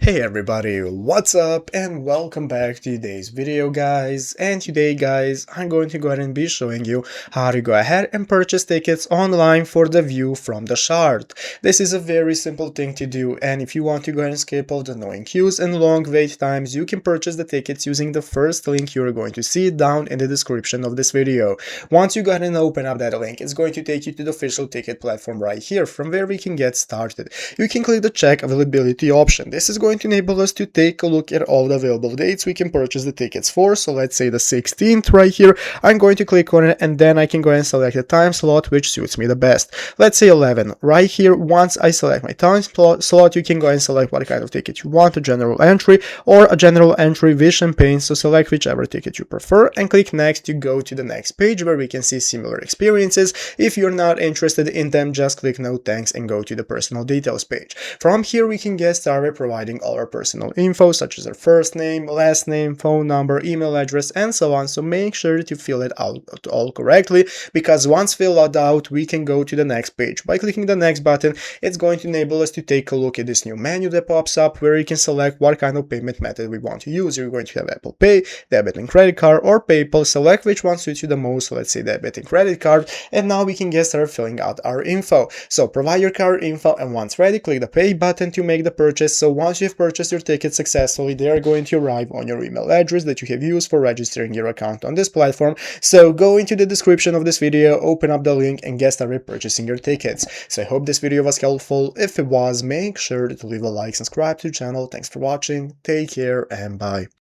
Hey everybody, what's up and welcome back to today's video guys. And today guys, I'm going to go ahead and be showing you how to go ahead and purchase tickets online for the view from the chart. This is a very simple thing to do, and if you want to go ahead and skip all the annoying queues and long wait times, you can purchase the tickets using the first link you're going to see down in the description of this video. Once you go ahead and open up that link, it's going to take you to the official ticket platform right here, from where we can get started. You can click the check availability option. This is going to enable us to take a look at all the available dates we can purchase the tickets for. So let's say the 16th right here. I'm going to click on it, and then I can go and select the time slot which suits me the best. Let's say 11 right here. Once I select my time slot, you can go and select what kind of ticket you want, a general entry or a general entry with champagne. So select whichever ticket you prefer and click next to go to the next page where we can see similar experiences. If you're not interested in them, just click no thanks and go to the personal details page. From here we can get started providing all our personal info, such as our first name, last name, phone number, email address, and so on. So make sure to fill it out all correctly, because once filled out we can go to the next page. By clicking the next button, it's going to enable us to take a look at this new menu that pops up, where you can select what kind of payment method we want to use. You're going to have Apple Pay, debit and credit card, or PayPal. Select which one suits you the most. So let's say debit and credit card, and now we can get started filling out our info. So provide your card info, and once ready, click the pay button to make the purchase. So once you've purchased your ticket successfully, they are going to arrive on your email address that you have used for registering your account on this platform. So go into the description of this video, open up the link, and get started purchasing your tickets. So I hope this video was helpful. If it was, make sure to leave a like, subscribe to the channel. Thanks for watching, take care, and bye.